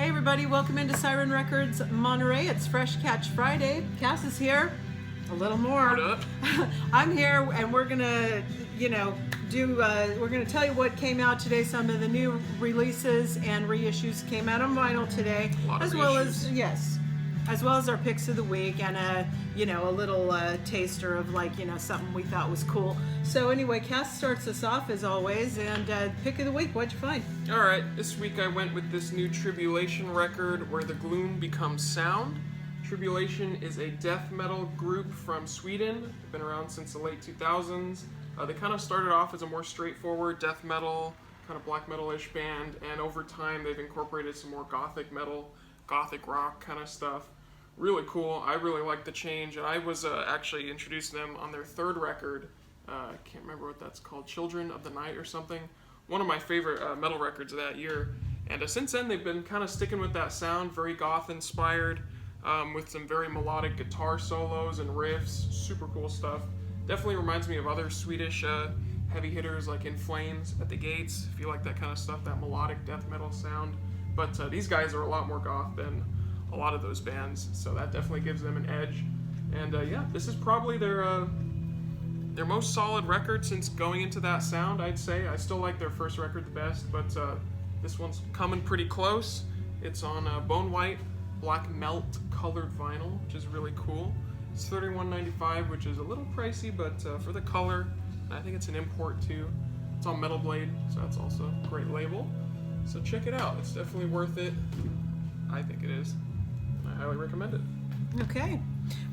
Hey everybody, welcome into Siren Records Monterey. It's Fresh Catch Friday. Casa's here. A little more. What up? I'm here and we're gonna, we're gonna tell you what came out today. Some of the new releases and reissues came out on vinyl today. A lot of as well reissues. as well as our picks of the week and a little taster of something we thought was cool. So anyway, Cass starts us off as always, and pick of the week, what'd you find? Alright, this week I went with this new Tribulation record, Where the Gloom Becomes Sound. Tribulation is a death metal group from Sweden. They've been around since the late 2000s. They kind of started off as a more straightforward death metal, kind of black metal-ish band, and over time they've incorporated some more gothic metal, gothic rock kind of stuff. Really cool. I really like the change, and I was actually introduced to them on their third record. I can't remember what that's called, Children of the Night or something. One of my favorite metal records of that year. And since then they've been kind of sticking with that sound, very goth-inspired, with some very melodic guitar solos and riffs. Super cool stuff. Definitely reminds me of other Swedish heavy hitters like In Flames, At the Gates, if you like that kind of stuff, that melodic death metal sound. But these guys are a lot more goth than a lot of those bands, so that definitely gives them an edge. And yeah, this is probably their most solid record since going into that sound, I'd say. I still like their first record the best, but this one's coming pretty close. It's on bone white, black melt colored vinyl, which is really cool. It's $31.95, which is a little pricey, but for the color, I think it's an import too. It's on Metal Blade, so that's also a great label. So check it out. It's definitely worth it. I think it is. I highly recommend it. Okay.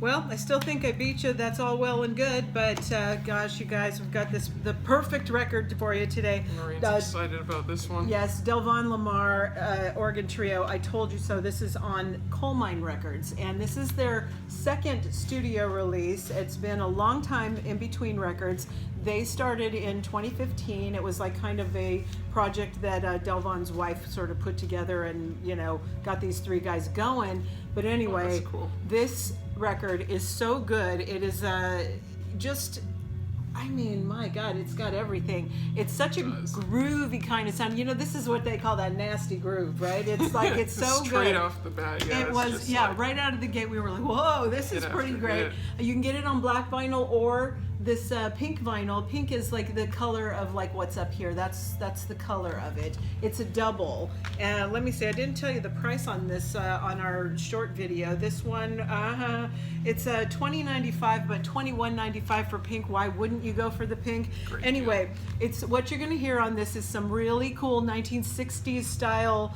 Well, I still think I beat you. That's all well and good, but gosh, you guys, we've got the perfect record for you today. Noreen's excited about this one. Yes, Delvon Lamar, organ trio. I Told You So. This is on Coal Mine Records, and this is their second studio release. It's been a long time in between records. They started in 2015. It was like kind of a project that Delvon's wife sort of put together and, got these three guys going. But anyway, that's cool. This record is so good. It is my God, it's got everything. It's such a groovy kind of sound. This is what they call that nasty groove, right? It's like, it's so good. Straight off the bat, yeah. It was, right out of the gate, we were like, whoa, this is pretty great. You can get it on black vinyl or this pink vinyl. Pink is like the color of like what's up here. That's the color of it. It's a double. And let me see, I didn't tell you the price on this on our short video. This one, it's $20.95, but $21.95 for pink. Why wouldn't you go for the pink? Great anyway, it's what you're going to hear on this is some really cool 1960s style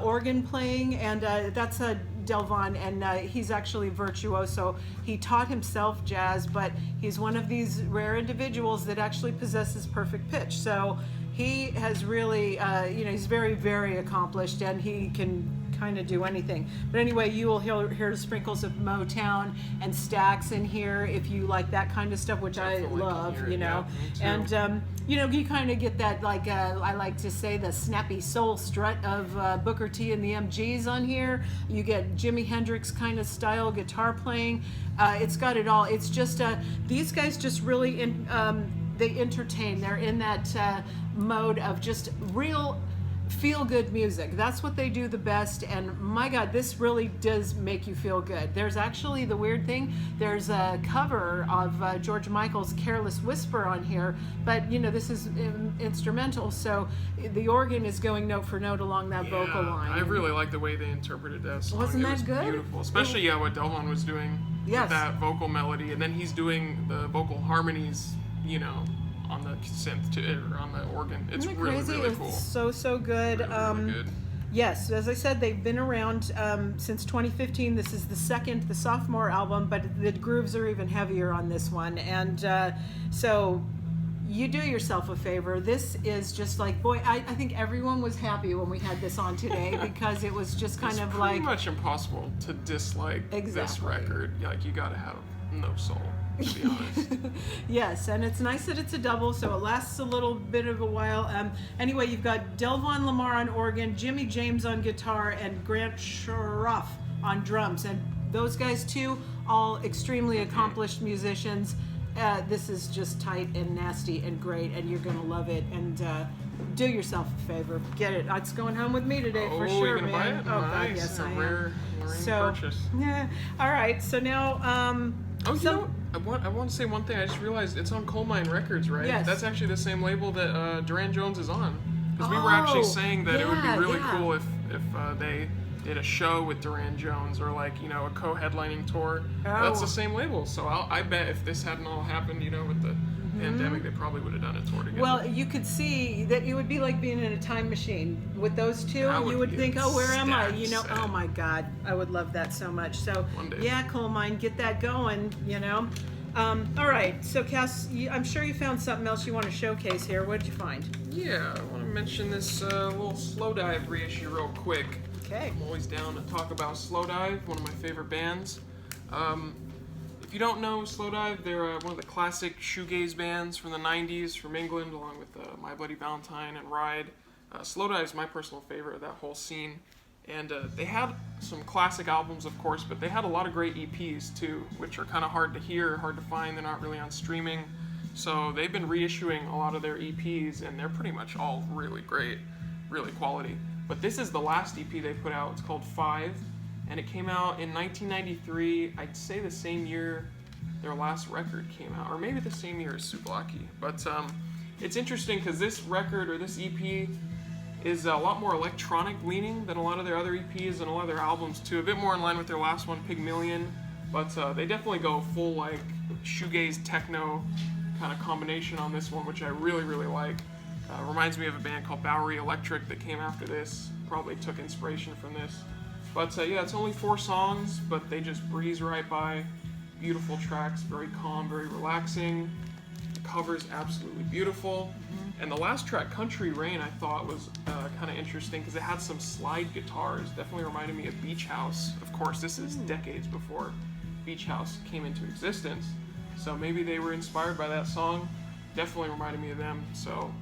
organ playing, and that's Delvon, and he's actually virtuoso. He taught himself jazz, but he's one of these rare individuals that actually possesses perfect pitch. So he has really, he's very, very accomplished, and he can kind of do anything. But anyway, you will hear sprinkles of Motown and Stax in here if you like that kind of stuff, which Definitely I love, Yeah, and you kind of get that, like I like to say, the snappy soul strut of Booker T and the MGs on here. You get Jimi Hendrix kind of style guitar playing. It's got it all. It's just these guys just really they entertain. They're in that mode of just real feel-good music. That's what they do the best, and my God, this really does make you feel good. There's actually, the weird thing, there's a cover of George Michael's Careless Whisper on here, but this is instrumental, so the organ is going note for note along that vocal line. I really like the way they interpreted that song. Wasn't that it was good? Beautiful, especially what Delvon was doing with that vocal melody, and then he's doing the vocal harmonies, on the synth or on the organ. It's Isn't it really, crazy? really cool. It's so good. Really good. Yes, as I said, they've been around since 2015. This is the sophomore album, but the grooves are even heavier on this one. And so you do yourself a favor. This is just like, boy, I think everyone was happy when we had this on today because it was just kind of like... It's pretty much impossible to dislike this record. Like, you gotta have no soul, to be honest. Yes, and it's nice that it's a double, so it lasts a little bit of a while. Anyway, you've got Delvon Lamar on organ, Jimmy James on guitar, and Grant Schroff on drums. And those guys, too, all extremely accomplished musicians. This is just tight and nasty and great, and you're going to love it. And do yourself a favor. Get it. It's going home with me today for sure, you're gonna buy man. it? Oh, Nice. God, yes, A I am. rare Lorraine So, purchase. yeah. All right. So now, You know, I want to say one thing. I just realized it's on Coal Mine Records, right? Yes. That's actually the same label that Duran Jones is on. Because we were actually saying that it would be really cool if they did a show with Duran Jones or like, you know, a co-headlining tour. That's the same label. So I bet if this hadn't all happened, you know, with the pandemic, they probably would have done a tour together. well, you could see that it would be like being in a time machine with those two. You would think, oh, where am I? You know, oh my God, I would love that so much. So One day. yeah, Coal Mine, get that going. You know. All right. So Cass, I'm sure you found something else you want to showcase here. What did you find? Yeah, I want to mention this little Slow Dive reissue real quick. Okay. I'm always down to talk about Slow Dive, one of my favorite bands. If you don't know Slow Dive, they're one of the classic shoegaze bands from the 90s from England, along with My Bloody Valentine and Ride. Slow Dive is my personal favorite of that whole scene. And they had some classic albums, of course, but they had a lot of great EPs too, which are kind of hard to hear, hard to find. They're not really on streaming. So they've been reissuing a lot of their EPs, and they're pretty much all really great, really quality. But this is the last EP they put out. It's called 5, and it came out in 1993. I'd say the same year their last record came out, or maybe the same year as Souvlaki. But it's interesting because this record, or this EP, is a lot more electronic leaning than a lot of their other EPs and a lot of their albums too. A bit more in line with their last one, Pygmalion, but they definitely go full like shoegaze techno kind of combination on this one, which I really, really like. Reminds me of a band called Bowery Electric that came after this. Probably took inspiration from this. But yeah, it's only 4 songs, but they just breeze right by. Beautiful tracks, very calm, very relaxing. The cover's absolutely beautiful. And the last track, Country Rain, I thought was kind of interesting because it had some slide guitars. Definitely reminded me of Beach House. Of course, this is decades before Beach House came into existence. So maybe they were inspired by that song. Definitely reminded me of them. So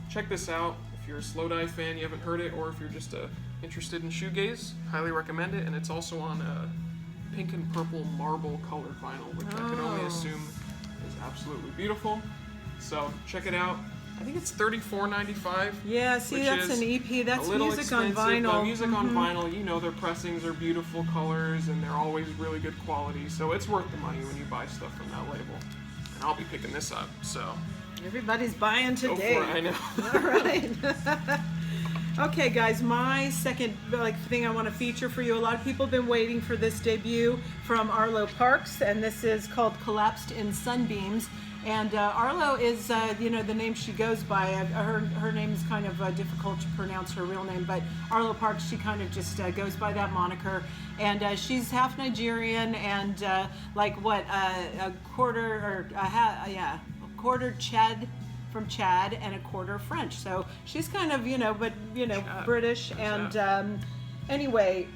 check this out. If you're a Slow Dive fan, you haven't heard it, or if you're just interested in shoegaze, highly recommend it. And it's also on pink and purple marble colored vinyl, which I can only assume is absolutely beautiful. So check it out. I think it's $34.95. Yeah, see, that's an EP. That's music on vinyl. But music on vinyl, you know, their pressings are beautiful colors and they're always really good quality. So it's worth the money when you buy stuff from that label. And I'll be picking this up. So everybody's buying today. Go for it, I know. All right. Okay, guys, my second thing I want to feature for you. A lot of people have been waiting for this debut from Arlo Parks, and this is called "Collapsed in Sunbeams." And Arlo is, the name she goes by. Her name is kind of difficult to pronounce, her real name, but Arlo Parks, she kind of just goes by that moniker. And she's half Nigerian and a quarter Chad from Chad and a quarter French. So she's kind of, British. And anyway,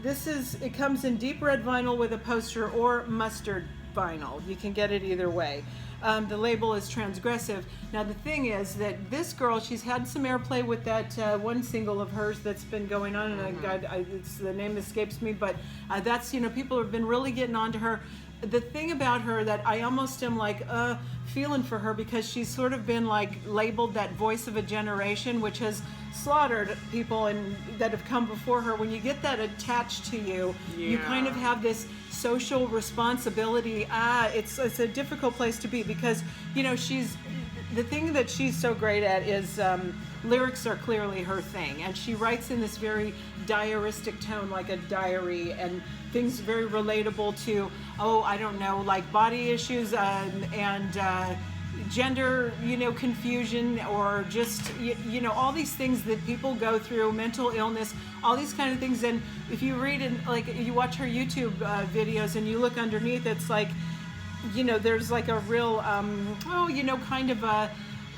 it comes in deep red vinyl with a poster or mustard vinyl. You can get it either way. The label is Transgressive. Now the thing is that this girl, she's had some airplay with that one single of hers that's been going on, and the name escapes me, but that's, people have been really getting on to her. The thing about her that I almost am feeling for her, because she's sort of been labeled that voice of a generation, which has slaughtered people and that have come before her. When you get that attached to you, you kind of have this social responsibility. It's a difficult place to be, because the thing that she's so great at is lyrics are clearly her thing, and she writes in this very diaristic tone, like a diary, and things very relatable to body issues and gender confusion, or just all these things that people go through, mental illness, all these kind of things. And if you read it, you watch her YouTube videos and you look underneath, it's there's a real kind of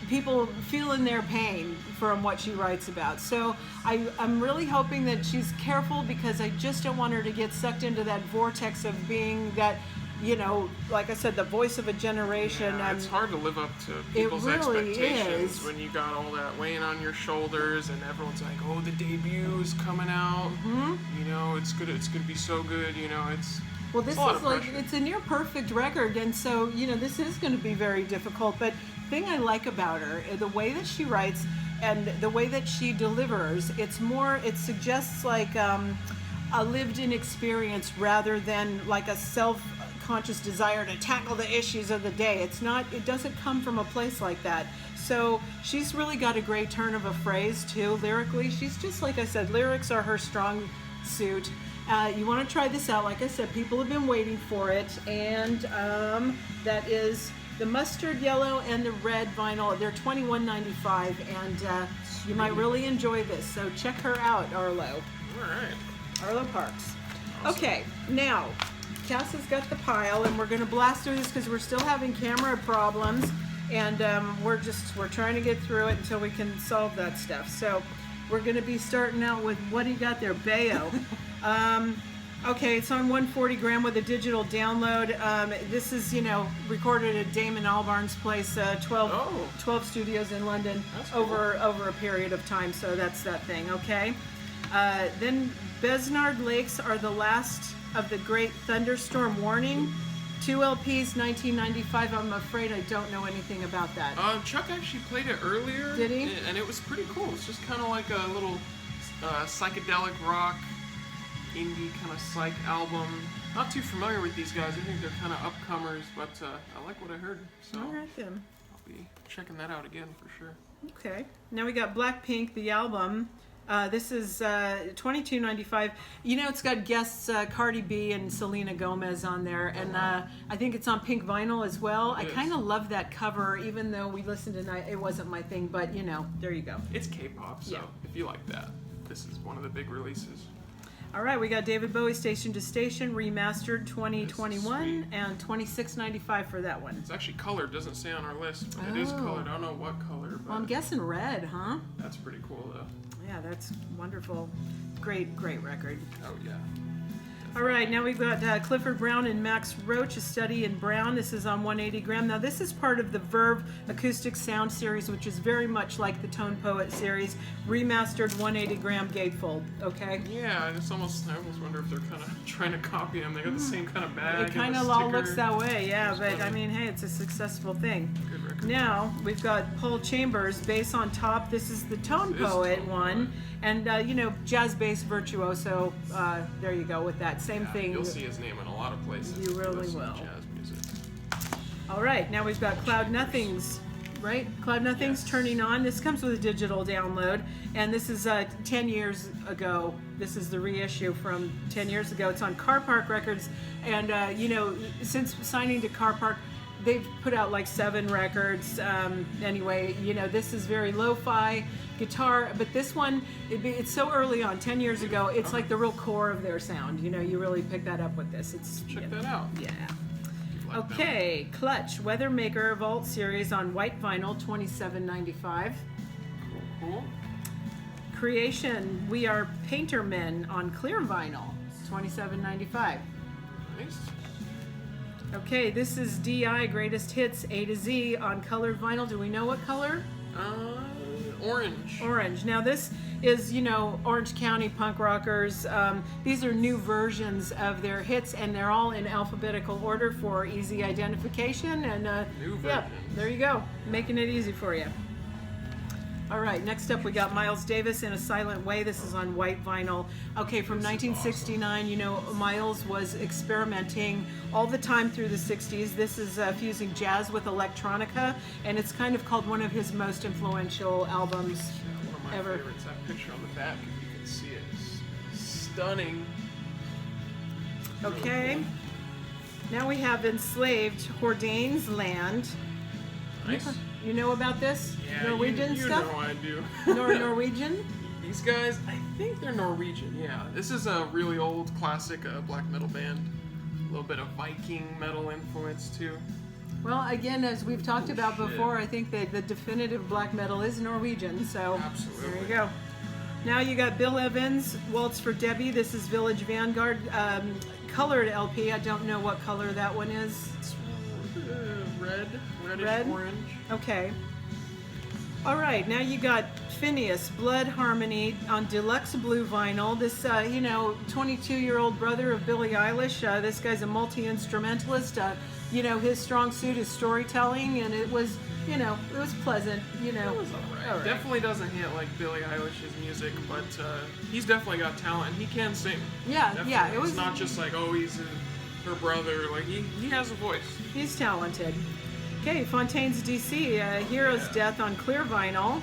people feeling their pain from what she writes about. So I'm really hoping that she's careful, because I just don't want her to get sucked into that vortex of being that, like I said, the voice of a generation. Yeah, it's hard to live up to people's expectations is. When you got all that weighing on your shoulders, and everyone's like, "Oh, the debut is coming out. It's good. It's gonna be so good. This is it's a near perfect record, and so this is going to be very difficult. But thing I like about her, the way that she writes and the way that she delivers, it suggests like a lived-in experience rather than like a self-conscious desire to tackle the issues of the day. It doesn't come from a place like that. So she's really got a great turn of a phrase too, lyrically. She's just, like I said, lyrics are her strong suit. You want to try this out. Like I said, people have been waiting for it, and that is the mustard yellow and the red vinyl. They're $21.95, and you might really enjoy this. So check her out, Arlo. All right. Arlo Parks. Awesome. Okay, now Casa's got the pile, and we're going to blast through this because we're still having camera problems, and we're trying to get through it until we can solve that stuff. So we're going to be starting out with, what do you got there, Bayo? Okay, it's on 140 gram with a digital download. This is, recorded at Damon Albarn's place, 12 studios in London. That's cool. over a period of time. So that's that thing, okay? Then Besnard Lakes are the last of the great thunderstorm warning. 2 LPs, 1995. I'm afraid I don't know anything about that. Chuck actually played it earlier. Did he? And it was pretty cool. It's just kind of like a little psychedelic rock, indie kind of psych album. Not too familiar with these guys. I think they're kind of upcomers, but I like what I heard. So All right then. I'll be checking that out again for sure. Okay. Now we got Blackpink, the album. This is $22.95. It's got guests Cardi B and Selena Gomez on there, and I think it's on pink vinyl as well. I kind of love that cover, even though we listened tonight. It wasn't my thing, but there you go. It's K-pop, so Yeah. if you like that, this is one of the big releases. All right, we got David Bowie, Station to Station, remastered 2021, and $26.95 for that one. It's actually colored. Doesn't say on our list, but it is colored. I don't know what color, but Well, I'm guessing red, huh? that's pretty cool, though. Yeah, that's wonderful. Great record. Oh, yeah. All right, now we've got Clifford Brown and Max Roach, A Study in Brown. This is on 180 gram. Now, this is part of the Verve Acoustic Sound series, which is very much like the Tone Poet series, remastered 180 gram gatefold, okay? Yeah, I almost wonder if they're kind of trying to copy them. They got the same kind of bag. It kind of all looks that way, yeah, but I mean, hey, it's a successful thing. Good record. Now, we've got Paul Chambers, bass on top. This is the Tone Poet Tone one. And, jazz bass virtuoso, there you go with that. Same thing. You'll see his name in a lot of places. You really listen to will. Jazz music. All right, now we've got Cloud Nothings, right? Cloud Nothings Yes. Turning On. This comes with a digital download, and this is 10 years ago. This is the reissue from 10 years ago. It's on Car Park Records, and, since signing to Car Park, they've put out like 7 records. Anyway, this is very lo-fi guitar, but this one, it's so early on, 10 years ago, it's like the real core of their sound. You really pick that up with this. Check that out. Yeah. You like that Okay, Clutch, Weathermaker Vault Series on white vinyl, $27.95. one? Cool. Creation, We Are Painter Men on clear vinyl, $27.95. Nice. Okay, this is DI Greatest Hits A to Z on colored vinyl. Do we know what color? Orange. Orange. Now this is, Orange County punk rockers. These are new versions of their hits, and they're all in alphabetical order for easy identification. And New yeah, versions. there you go, making it easy for you. All right, next up we got Miles Davis in a Silent Way. This is on white vinyl. Okay, from 1969, Miles was experimenting all the time through the 60s. This is fusing jazz with electronica, and it's kind of called one of his most influential albums One of my ever. favorites. That picture on the back, if you can see it, is stunning. Okay, now we have Enslaved, Hordane's Land. Nice. You know about this? Yeah, Norwegian you stuff? know I do. Norwegian? These guys, I think they're Norwegian, yeah. This is a really old classic black metal band. A little bit of Viking metal influence too. Well, again, as we've talked about shit. before, I think that the definitive black metal is Norwegian, so Absolutely. there you go. Now you got Bill Evans, Waltz for Debbie. This is Village Vanguard, colored LP. I don't know what color that one is. It's reddish Red? orange. Okay. All right, now you got Phineas, Blood Harmony on deluxe blue vinyl. This, 22-year-old brother of Billie Eilish. This guy's a multi-instrumentalist. His strong suit is storytelling, and it was you know, it was pleasant, you know. It was alright. All right. Definitely doesn't hit like Billie Eilish's music, but he's definitely got talent and he can sing. Yeah, Definitely. yeah, it was. It's not just like, oh, he's her brother. Like he has a voice. He's talented. Okay, Fontaine's DC, Hero's Death on clear vinyl.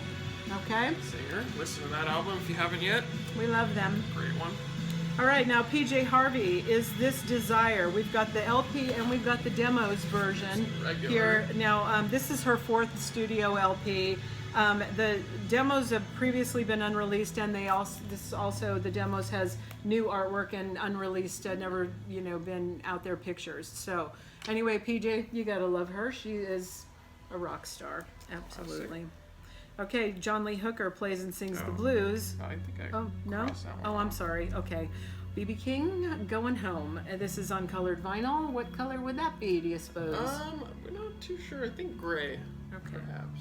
Okay, Singer. Listen to that album if you haven't yet. we love them. Great one. All right, now PJ Harvey, Is This Desire? We've got the LP and we've got the demos version Regular. here. Now, this is her 4th studio LP. The demos have previously been unreleased, and the demos has new artwork and unreleased, never been out there pictures. So anyway, PJ, you gotta love her. She is a rock star, absolutely. Okay, John Lee Hooker plays and sings the blues. I think I Oh, no? crossed that one Oh, off. I'm sorry. Okay. BB King, Going Home. This is on colored vinyl. What color would that be, do you suppose? We're not too sure. I think gray. Okay. Perhaps.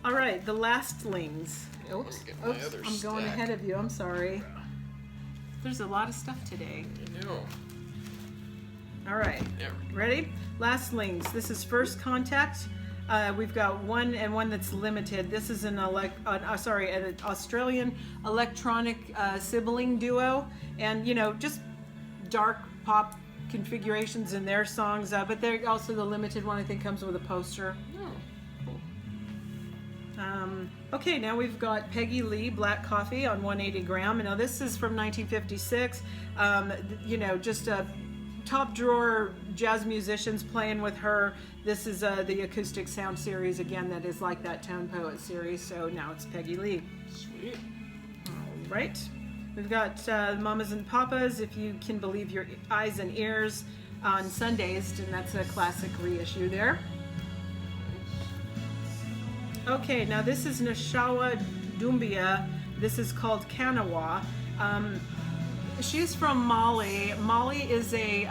All right, The Last Slings. Oops. get my other I'm going stack. ahead of you. I'm sorry. There's a lot of stuff today. I know. All right. There we go. Ready? Last Slings. This is First Contact. We've got one and one that's limited. This is an Australian electronic sibling duo, and just dark pop configurations in their songs. But they're also the limited one. I think comes with a poster. Oh, cool. Okay, now we've got Peggy Lee, Black Coffee on 180 gram. Now this is from 1956. Just a top drawer jazz musicians playing with her. This is the acoustic sound series again that is like that Tone Poet series. So now it's Peggy Lee. Sweet. All right. We've got Mamas and Papas, If You Can Believe Your Eyes and Ears on Sundays, and that's a classic reissue there. Okay, now this is Nashawa Doumbia. This is called Kanawa. She's from Mali. Mali is a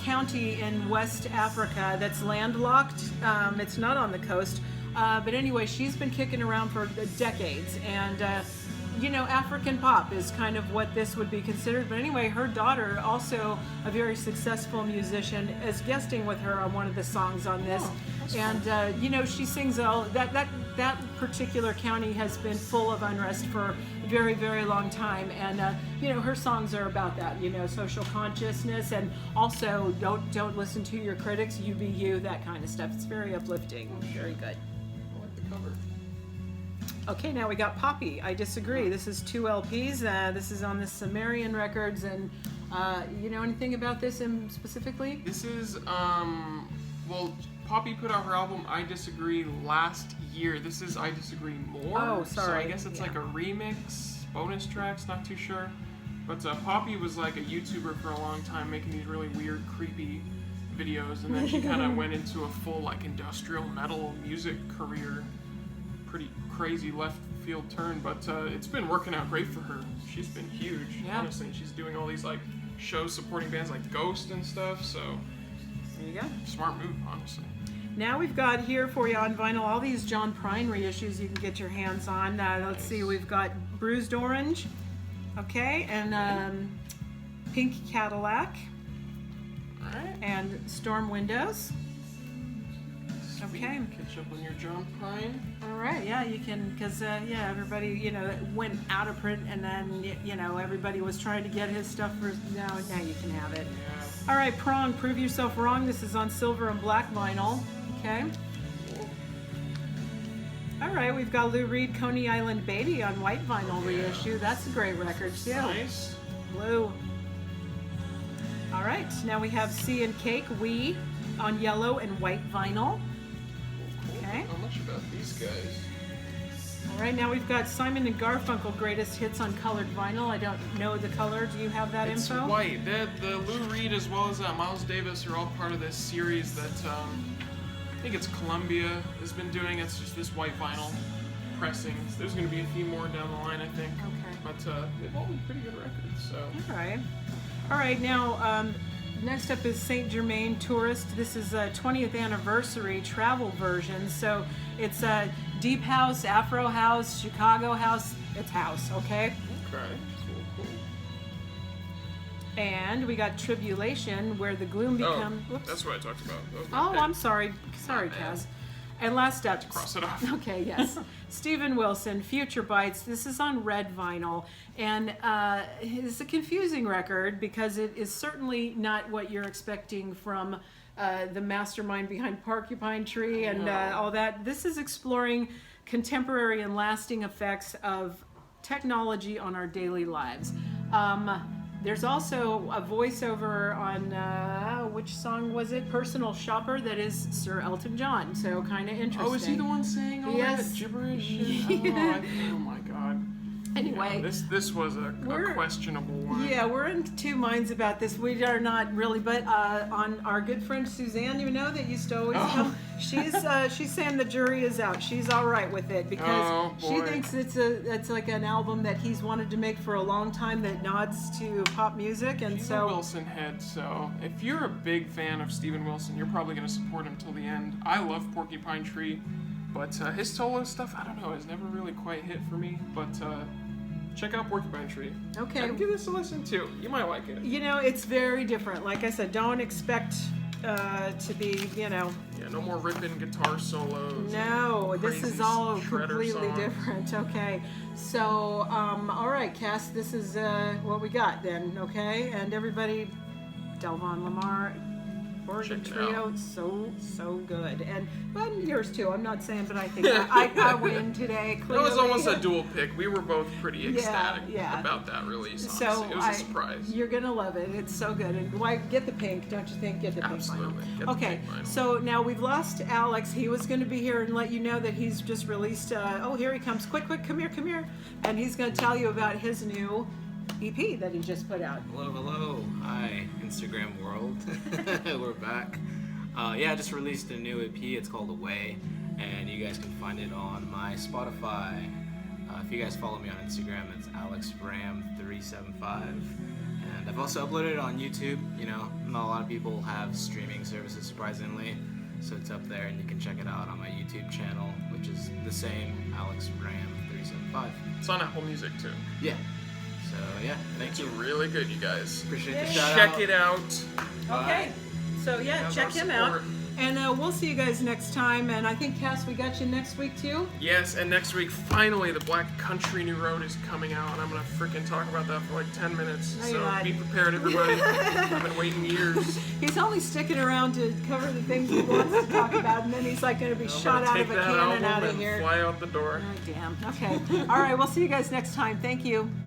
county in West Africa that's landlocked. It's not on the coast. But anyway, she's been kicking around for decades. And, African pop is kind of what this would be considered. But anyway, her daughter, also a very successful musician, is guesting with her on one of the songs on this. And, she sings all that particular county has been full of unrest for a very, very long time. And, her songs are about that, social consciousness, and also don't listen to your critics, you be you, that kind of stuff. It's very uplifting. Very good. I like the cover. Okay, now we got Poppy, I Disagree. This is 2 LPs. This is on the Sumerian Records, and you know anything about this specifically? This is, Poppy put out her album I Disagree last year. This is I Disagree More. Oh, sorry. So I guess it's like a remix, bonus tracks, not too sure. But Poppy was like a YouTuber for a long time, making these really weird, creepy videos, and then she kind of went into a full like industrial metal music career. Pretty crazy left field turn, but it's been working out great for her. She's been huge, honestly. She's doing all these like shows supporting bands like Ghost and stuff, so There you go. smart move, honestly. Now we've got here for you on vinyl all these John Prine reissues you can get your hands on. Let's see, we've got Bruised Orange, okay, and Pink Cadillac, Alright. and Storm Windows. Okay. Catch up on your John Prine. All right, yeah, you can, because everybody, it went out of print, and then everybody was trying to get his stuff for now you can have it. Yeah. All right, Prong, Prove Yourself Wrong. This is on silver and black vinyl. Okay. Cool. All right, we've got Lou Reed, Coney Island Baby on white vinyl reissue. That's a great record too. Nice. Blue. All right, now we have Sea and Cake, We on yellow and white vinyl. Cool. Okay. How much about these guys? All right, now we've got Simon and Garfunkel Greatest Hits on colored vinyl. I don't know the color. Do you have that It's info? white. The Lou Reed as well as Miles Davis are all part of this series that I think it's Columbia has been doing. It's just this white vinyl pressing. There's going to be a few more down the line, I think. Okay. But they've all been pretty good records. So All right. All right, now next up is Saint Germain Tourist. This is a 20th anniversary travel version. So it's deep house, Afro house, Chicago house. It's house, okay? okay, cool. And we got Tribulation, where the gloom becomes. Oh, that's what I talked about. Oh, Okay. I'm sorry. Sorry, Oh, man. Kaz. And last up. Cross it off. Okay, yes. Stephen Wilson, Future Bites. This is on red vinyl. And it's a confusing record because it is certainly not what you're expecting from the mastermind behind Porcupine Tree and all that. This is exploring contemporary and lasting effects of technology on our daily lives. There's also a voiceover on, which song was it? Personal Shopper, that is Sir Elton John. So kind of interesting. Oh, is he the one saying all Yes. that gibberish? Oh my god. Anyway. Yeah, this was a questionable one. Yeah, we're in two minds about this. We are not really, but on our good friend Suzanne, you know, that used to always come. She's saying the jury is out. She's all right with it because she thinks it's like an album that he's wanted to make for a long time that nods to pop music, and He's a Wilson head, so if you're a big fan of Steven Wilson, you're probably going to support him till the end. I love Porcupine Tree, but his solo stuff, I don't know, has never really quite hit for me. But check out Porcupine Tree. Okay. And give this a listen too. You might like it. You know, it's very different. Like I said, don't expect to be, you know. Yeah, no more ripping guitar solos. No, this is all shredder completely song. different. Okay, so all right, Cass, this is what we got then. Okay, and everybody, Delvon Lamar, Oregon Check it Trio, out. so good, and yours too. I'm not saying, but I think I win today. It Clearly. was almost a dual pick. We were both pretty ecstatic yeah. about that release. So Honestly. It was a surprise. You're gonna love it. It's so good. And why get the pink? Don't you think? Get the pink Absolutely. vinyl. Get the Okay. pink vinyl. So now we've lost Alex. He was going to be here and let you know that he's just released. Oh, here he comes! Quick, come here! And he's going to tell you about his new EP that he just put out. Hello. Hi, Instagram world. We're back. I just released a new EP. It's called Away, and you guys can find it on my Spotify. If you guys follow me on Instagram, it's AlexRam375. And I've also uploaded it on YouTube. You know, not a lot of people have streaming services, surprisingly. So it's up there, and you can check it out on my YouTube channel, which is the same, AlexRam375. It's on Apple Music too. Yeah. So, thank It's you. really good, you guys. Appreciate the shout Check out. it out. Okay. So How's check our him out. support? And we'll see you guys next time. And I think Cass, we got you next week too. Yes, and next week, finally, the Black Country New Road is coming out, and I'm gonna freaking talk about that for like 10 minutes. No, you're So not. be prepared, everybody. I've been waiting years. He's only sticking around to cover the things he wants to talk about, and then he's like going to be I'm shot gonna out take of a that cannon album out of and here. fly out the door. Oh, damn. Okay. All right. We'll see you guys next time. Thank you.